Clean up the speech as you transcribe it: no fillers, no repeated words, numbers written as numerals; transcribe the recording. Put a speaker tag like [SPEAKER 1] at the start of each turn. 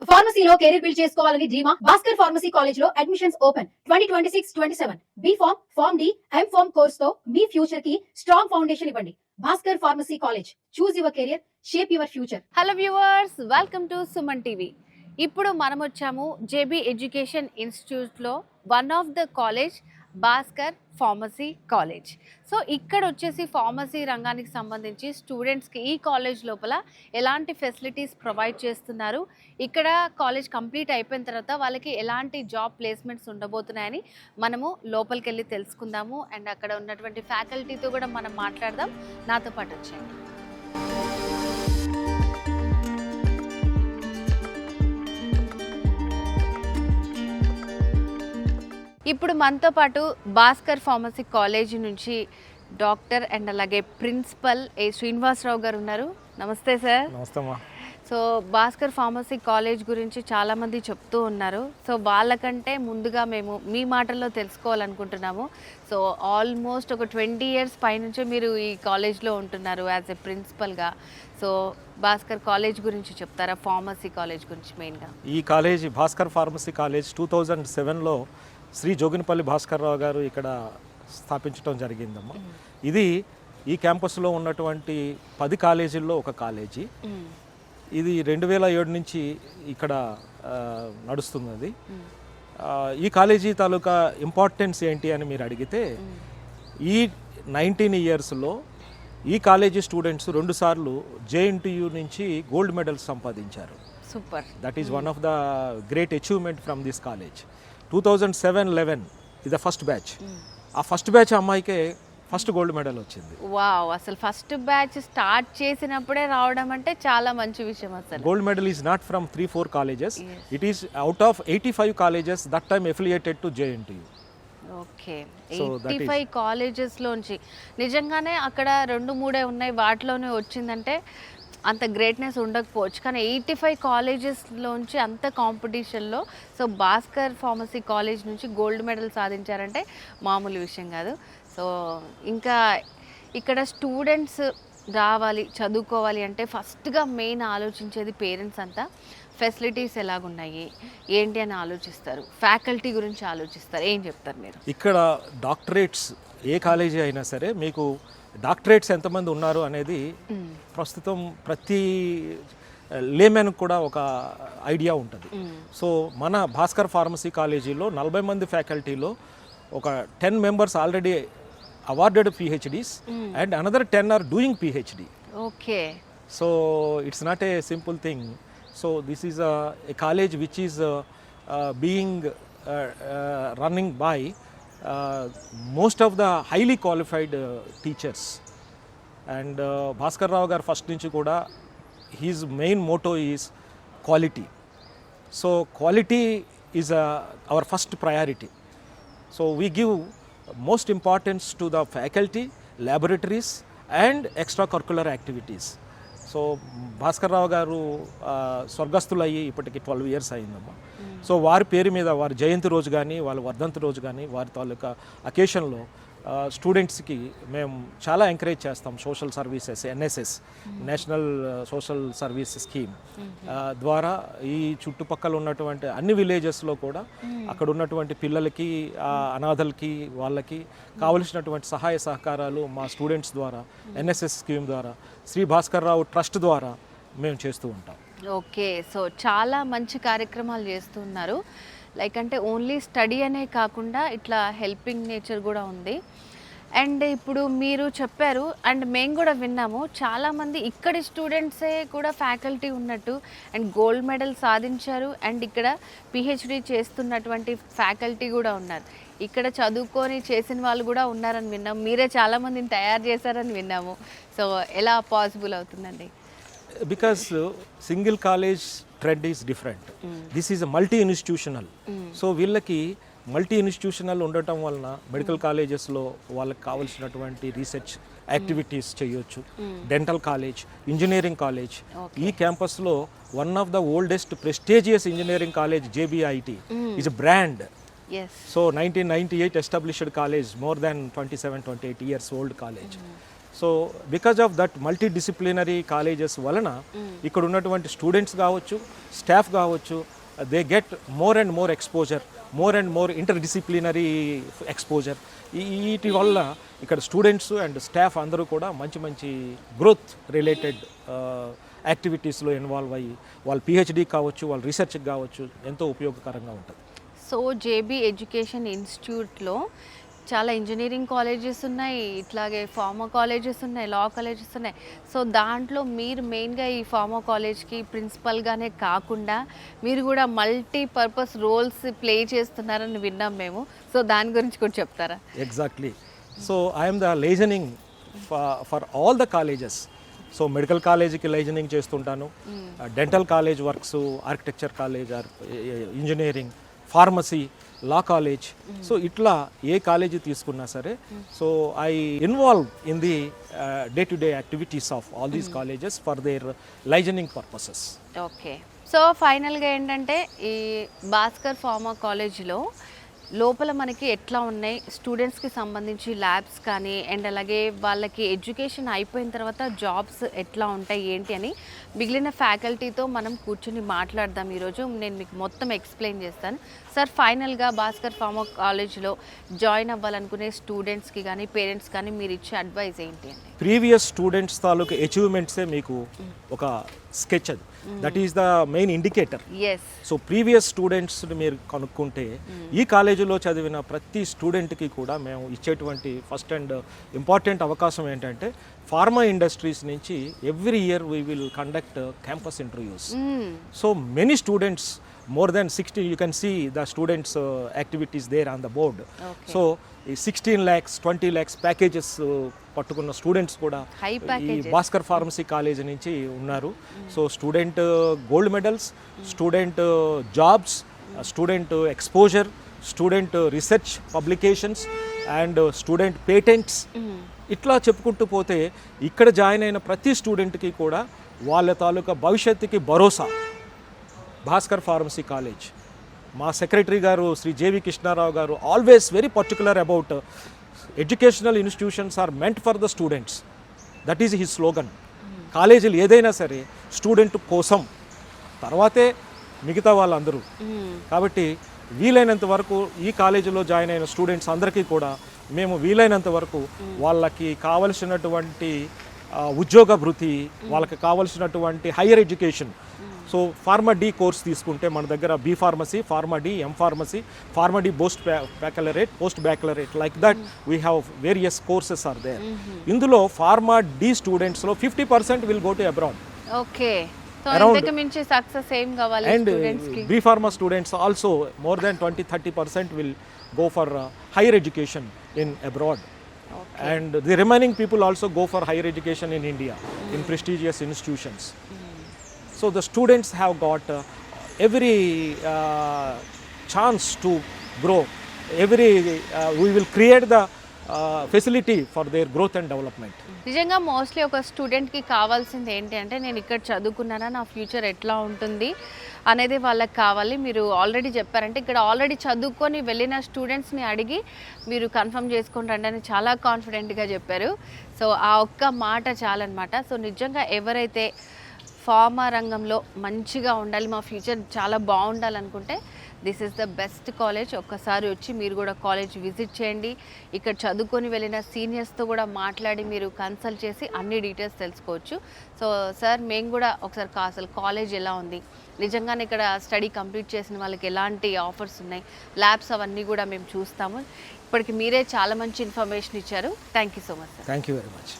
[SPEAKER 1] ఫార్మసీలో career build చేసుకోవాలని డ్రీమా? Bhaskar pharmacy college లో admissions open 2026-27. B pharm, pharm D, M pharm course తో మీ ఫ్యూచర్ కి స్ట్రాంగ్ ఫౌండేషన్ ఇవ్వండి. Bhaskar pharmacy college, choose your career, shape your future.
[SPEAKER 2] Hello viewers, welcome to Suman TV. ఇప్పుడు మనం వచ్చాము జేబీ ఎడ్యుకేషన్ ఇన్స్టిట్యూట్లో one of the college Bhaskar pharmacy college. So ఇక్కడ వచ్చేసి ఫార్మసీ రంగానికి సంబంధించి స్టూడెంట్స్కి ఈ కాలేజ్ లోపల ఎలాంటి ఫెసిలిటీస్ ప్రొవైడ్ చేస్తున్నారు, ఇక్కడ కాలేజ్ కంప్లీట్ అయిపోయిన తర్వాత వాళ్ళకి ఎలాంటి జాబ్ ప్లేస్మెంట్స్ ఉండబోతున్నాయని మనము లోపలికి వెళ్ళి తెలుసుకుందాము. అండ్ అక్కడ ఉన్నటువంటి ఫ్యాకల్టీతో కూడా మనం మాట్లాడదాం. నాతో పాటు వచ్చేయండి. ఇప్పుడు మనతో పాటు భాస్కర్ ఫార్మసీ కాలేజ్ నుంచి డాక్టర్ అండ్ అలాగే ప్రిన్సిపల్ శ్రీనివాసరావు గారు ఉన్నారు. నమస్తే సార్.
[SPEAKER 3] నమస్తే.
[SPEAKER 2] సో భాస్కర్ ఫార్మసీ కాలేజ్ గురించి చాలామంది చెప్తూ ఉన్నారు. సో వాళ్ళకంటే ముందుగా మేము మీ మాటల్లో తెలుసుకోవాలనుకుంటున్నాము. సో ఆల్మోస్ట్ ఒక 20 years పైనుంచే మీరు ఈ కాలేజ్లో ఉంటున్నారు యాజ్ ఎ ప్రిన్సిపల్గా. సో భాస్కర్ కాలేజ్ గురించి చెప్తారా, ఫార్మసీ కాలేజ్ గురించి మెయిన్గా?
[SPEAKER 3] ఈ కాలేజ్ భాస్కర్ ఫార్మసీ కాలేజ్ 2007లో శ్రీ జోగినపల్లి భాస్కర్ రావు గారు ఇక్కడ స్థాపించడం జరిగిందమ్మా. ఇది ఈ క్యాంపస్లో ఉన్నటువంటి 10 కాలేజీల్లో ఒక కాలేజీ. ఇది 2007 నుంచి ఇక్కడ నడుస్తున్నది. ఈ కాలేజీ తాలూకా ఇంపార్టెన్స్ ఏంటి అని మీరు అడిగితే, ఈ 19 yearsలో ఈ కాలేజీ స్టూడెంట్స్ 2 సార్లు JNTU నుంచి గోల్డ్ మెడల్స్ సంపాదించారు.
[SPEAKER 2] Super.
[SPEAKER 3] That is one of the great achievement from this college. 2007-11 ఇది ద ఫస్ట్ బ్యాచ్. ఆ ఫస్ట్ బ్యాచ్ అమ్మాయికే ఫస్ట్ గోల్డ్ మెడల్ వచ్చింది.
[SPEAKER 2] వావ్, అసలు ఫస్ట్ బ్యాచ్ స్టార్ట్ చేసినప్పుడే రావడం అంటే చాలా మంచి విషయం. అసలు
[SPEAKER 3] gold medal is not from 3-4 colleges. It is out of 85 colleges that time affiliated to JNTU.
[SPEAKER 2] Okay, 85 కాలేజెస్లోంచి నిజంగానే అక్కడ 2-3 ఉన్నాయి, వాటిలోనే వచ్చిందంటే అంత గ్రేట్నెస్ ఉండకపోవచ్చు. కానీ 85 కాలేజెస్లోంచి అంత కాంపిటీషన్లో సో భాస్కర్ ఫార్మసీ కాలేజ్ నుంచి గోల్డ్ మెడల్ సాధించారంటే మామూలు విషయం కాదు. సో ఇంకా ఇక్కడ స్టూడెంట్స్ రావాలి, చదువుకోవాలి అంటే ఫస్ట్గా మెయిన్ ఆలోచించేది పేరెంట్స్ అంతా ఫెసిలిటీస్ ఎలాగున్నాయి ఏంటి అని ఆలోచిస్తారు, ఫ్యాకల్టీ గురించి ఆలోచిస్తారు. ఏం చెప్తారు మీరు?
[SPEAKER 3] ఇక్కడ డాక్టరేట్స్ ఏ కాలేజీ అయినా సరే మీకు డాక్టరేట్స్ ఎంతమంది ఉన్నారు అనేది ప్రస్తుతం ప్రతి లేమెన్ కూడా ఒక ఐడియా ఉంటుంది. సో మన భాస్కర్ ఫార్మసీ కాలేజీలో 40 మంది ఫ్యాకల్టీలో ఒక 10 members already awarded PhDs and another 10 are doing PhD.
[SPEAKER 2] Okay,
[SPEAKER 3] so it's not a simple thing. So this is a college which is being running by most of the highly qualified teachers. And Bhaskar Rao garu first nunchi kuda his main motto is quality. So quality is our first priority. So we give most importance to the faculty, laboratories and extracurricular activities. So Bhaskar Rao గారు స్వర్గస్థులు అయ్యి ఇప్పటికి 12 years అయిందమ్మా. So వారి పేరు మీద వారి జయంతి రోజు కానీ వాళ్ళ వర్ధంతి రోజు కానీ వారి తాలూకా అకేషన్లో స్టూడెంట్స్కి మేము చాలా ఎంకరేజ్ చేస్తాం. Social services, NSS national social service scheme ద్వారా ఈ చుట్టుపక్కల ఉన్నటువంటి అన్ని విలేజెస్లో కూడా అక్కడ ఉన్నటువంటి పిల్లలకి, అనాథలకి, వాళ్ళకి కావలసినటువంటి సహాయ సహకారాలు మా స్టూడెంట్స్ ద్వారా NSS స్కీమ్ ద్వారా శ్రీ భాస్కర్ రావు ట్రస్ట్ ద్వారా మేము చేస్తూ ఉంటాం.
[SPEAKER 2] ఓకే, సో చాలా మంచి కార్యక్రమాలు చేస్తున్నారు. లైక్ అంటే ఓన్లీ స్టడీ అనే కాకుండా ఇట్లా హెల్పింగ్ నేచర్ కూడా ఉంది. అండ్ ఇప్పుడు మీరు చెప్పారు అండ్ మేము కూడా విన్నాము, చాలామంది ఇక్కడి స్టూడెంట్సే కూడా ఫ్యాకల్టీ ఉన్నట్టు అండ్ గోల్డ్ మెడల్ సాధించారు అండ్ ఇక్కడ PhD చేస్తున్నటువంటి ఫ్యాకల్టీ కూడా ఉన్నారు. ఇక్కడ చదువుకొని చేసిన వాళ్ళు కూడా ఉన్నారని విన్నాము. మీరే చాలామందిని తయారు చేశారని విన్నాము. సో ఎలా పాసిబుల్ అవుతుందండి?
[SPEAKER 3] Because single college trend is different. This is multi institutional. So వీళ్ళకి మల్టీ ఇన్స్టిట్యూషనల్ ఉండటం వలన మెడికల్ కాలేజెస్లో వాళ్ళకి కావాల్సినటువంటి రీసెర్చ్ యాక్టివిటీస్ చేయొచ్చు. డెంటల్ కాలేజ్, ఇంజనీరింగ్ కాలేజ్, ఈ క్యాంపస్లో one of the oldest prestigious engineering college JBIT is brand. So 1998 established college, more than 27-28 years old college. So because of that multidisciplinary colleges వలన ఇక్కడ ఉన్నటువంటి students కావచ్చు, staff కావచ్చు, they get more and more exposure, more and more interdisciplinary exposure. వీటి వల్ల ఇక్కడ students and staff అందరూ కూడా మంచి మంచి గ్రోత్ రిలేటెడ్ యాక్టివిటీస్లో ఇన్వాల్వ్ అయ్యి వాళ్ళ పిహెచ్డి కావచ్చు, వాళ్ళ రీసెర్చ్కి కావచ్చు ఎంతో ఉపయోగకరంగా ఉంటుంది.
[SPEAKER 2] సో జేబీ ఎడ్యుకేషన్ ఇన్స్టిట్యూట్లో చాలా ఇంజనీరింగ్ కాలేజెస్ ఉన్నాయి, ఇట్లాగే ఫార్మా కాలేజెస్ ఉన్నాయి, లా కాలేజెస్ ఉన్నాయి. సో దాంట్లో మీరు మెయిన్గా ఈ ఫార్మా కాలేజ్కి ప్రిన్సిపల్గానే కాకుండా మీరు కూడా మల్టీపర్పస్ రోల్స్ ప్లే చేస్తున్నారని విన్నాం మేము. సో దాని గురించి కూడా చెప్తారా?
[SPEAKER 3] Exactly. So I'm the liaisoning for all the colleges. So medical కాలేజీకి లైజనింగ్ చేస్తుంటాను, dental college works, architecture college, engineering, pharmacy, law college. So ఇట్లా ఏ కాలేజీ తీసుకున్నా సరే, so I involve in the day to day activities of all these colleges for their liaisoning purposes.
[SPEAKER 2] Okay. So ఫైనల్గా ఏంటంటే ఈ Bhaskar pharma కాలేజ్లో లోపల మనకి ఎట్లా ఉన్నాయి, స్టూడెంట్స్కి సంబంధించి ల్యాబ్స్ కానీ అండ్ అలాగే వాళ్ళకి ఎడ్యుకేషన్ అయిపోయిన తర్వాత జాబ్స్ ఎట్లా ఉంటాయి ఏంటి అని మిగిలిన ఫ్యాకల్టీతో మనం కూర్చుని మాట్లాడదాం ఈరోజు. నేను మీకు మొత్తం ఎక్స్ప్లెయిన్ చేస్తాను. సార్, ఫైనల్గా భాస్కర్ ఫార్మా కాలేజ్లో జాయిన్ అవ్వాలనుకునే స్టూడెంట్స్కి కానీ పేరెంట్స్ కానీ మీరు ఇచ్చే అడ్వైస్ ఏంటి అండి?
[SPEAKER 3] ప్రీవియస్ స్టూడెంట్స్ తాలూకు అచీవ్మెంట్సే మీకు ఒక స్కెచ్, అది that is the main indicator. So previous స్టూడెంట్స్ని మీరు కనుక్కుంటే ఈ కాలేజీలో చదివిన ప్రతి స్టూడెంట్కి కూడా మేము ఇచ్చేటువంటి ఫస్ట్ అండ్ ఇంపార్టెంట్ అవకాశం ఏంటంటే ఫార్మా ఇండస్ట్రీస్ నుంచి every year we will conduct campus interviews. So many students, more than 16, you can see the students activities there on the board. So 16 lakhs 20 lakhs packages పట్టుకున్న students కూడా ఈ Bhaskar pharmacy college నుంచి ఉన్నారు. So student gold medals, student jobs, student exposure, student research publications and student patents. ఇట్లా చెప్పుకుంటూ పోతే ఇక్కడ join అయిన ప్రతి స్టూడెంట్కి కూడా వాళ్ళ తాలూకా భవిష్యత్తుకి భరోసా భాస్కర్ ఫార్మసీ కాలేజ్. మా సెక్రటరీ గారు శ్రీ జేవి కృష్ణారావు గారు always very particular about educational institutions are meant for the students. That is his slogan. కాలేజీలు ఏదైనా సరే స్టూడెంట్ కోసం, తర్వాతే మిగతా వాళ్ళందరూ. కాబట్టి వీలైనంత వరకు ఈ కాలేజీలో జాయిన్ అయిన స్టూడెంట్స్ అందరికీ కూడా మేము వీలైనంత వరకు వాళ్ళకి కావలసినటువంటి ఉద్యోగ భృతి, వాళ్ళకి కావలసినటువంటి higher education. So pharma D course తీసుకుంటే మన దగ్గర B pharmacy, pharma D, M pharmacy, pharma D post baccalaureate, post baccalaureate, like that we have various courses are there. ఇందులో ఫార్మా డి స్టూడెంట్స్లో 50% will go to abroad.
[SPEAKER 2] Okay.
[SPEAKER 3] And B pharma students also more than 20-30% will go for higher education in abroad. And the remaining people also go for higher education in India in prestigious institutions. So the students have got every chance to grow. We will create the facility for their growth and development.
[SPEAKER 2] నిజంగా mostly ఒక స్టూడెంట్కి కావాల్సింది ఏంటి అంటే నేను ఇక్కడ చదువుకున్నానా, నా future ఎట్లా ఉంటుంది అనేది వాళ్ళకి కావాలి. మీరు ఆల్రెడీ చెప్పారంటే ఇక్కడ ఆల్రెడీ చదువుకొని వెళ్ళిన స్టూడెంట్స్ని అడిగి మీరు కన్ఫర్మ్ చేసుకొని రండి అని చాలా కాన్ఫిడెంట్గా చెప్పారు. సో ఆ ఒక్క మాట చాలన్నమాట. సో నిజంగా ఎవరైతే ఫార్మా రంగంలో మంచిగా ఉండాలి, మా ఫ్యూచర్ చాలా బాగుండాలనుకుంటే this is the best college. ఒక్కసారి వచ్చి మీరు కూడా కాలేజ్ విజిట్ చేయండి. ఇక్కడ చదువుకొని వెళ్ళిన సీనియర్స్తో కూడా మాట్లాడి మీరు కన్సల్ట్ చేసి అన్ని డీటెయిల్స్ తెలుసుకోవచ్చు. సో సార్, మేము కూడా ఒకసారి అసలు కాలేజ్ ఎలా ఉంది, నిజంగానే ఇక్కడ స్టడీ కంప్లీట్ చేసిన వాళ్ళకి ఎలాంటి ఆఫర్స్ ఉన్నాయి, ల్యాబ్స్ అవన్నీ కూడా మేము చూస్తాము. ఇప్పటికి మీరే చాలా మంచి ఇన్ఫర్మేషన్ ఇచ్చారు. Thank you so much sir.
[SPEAKER 3] Thank you very much.